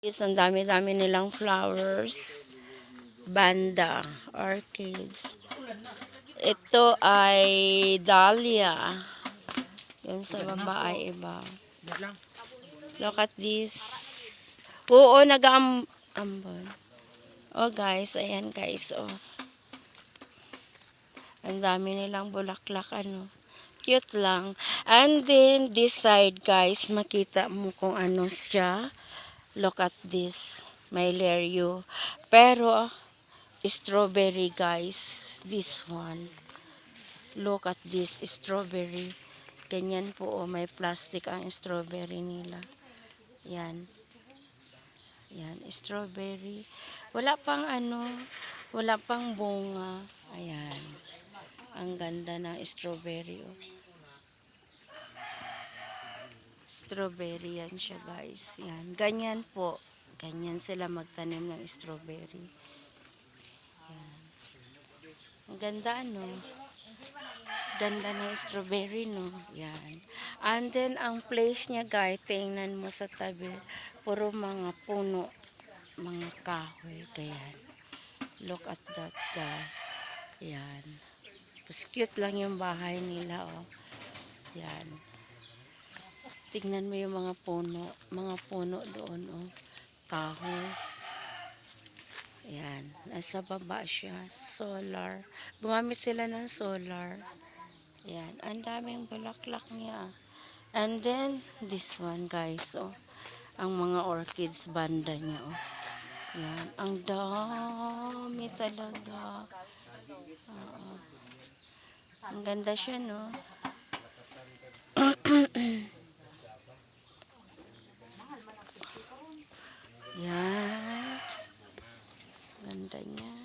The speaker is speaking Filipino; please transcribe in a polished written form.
Is ang dami-dami nilang flowers. Banda, orchids. Ito ay dahlia. Yun sa baba ay iba. Look at this. Oo, nag-ambon. Oh guys, ayan guys, oh. Ang dami nilang bulaklak, ano. Cute lang. And then, this side guys, makita mo kung ano siya. Look at this. May lereo. Pero, strawberry guys. This one. Look at this. Strawberry. Ganyan po. Oh, may plastic ang strawberry nila. Yan. Yan. Strawberry. Wala pang ano. Wala pang bunga. Ayan. Ang ganda ng strawberry. Oh. Strawberry yan siya guys. Yan. Ganyan po. Ganyan sila magtanim ng strawberry. Yan. Ang ganda no. Ganda ng strawberry no. Yan. And then ang place niya guys, tingnan mo sa tabi. Puro mga puno. Mga kahoy. Ganyan. Look at that guy. Yan. Tapos cute lang yung bahay nila oh. Yan. Tingnan mo yung mga puno. Mga puno doon, oh. Kahoy. Ayan. Nasa baba siya. Solar. Gumamit sila ng solar. Ayan. Ang daming bulaklak niya. And then, this one, guys, oh. Ang mga orchids banda niya, oh. Ayan. Ang dami talaga. Ang ganda siya, no? Yan. Ganda niya.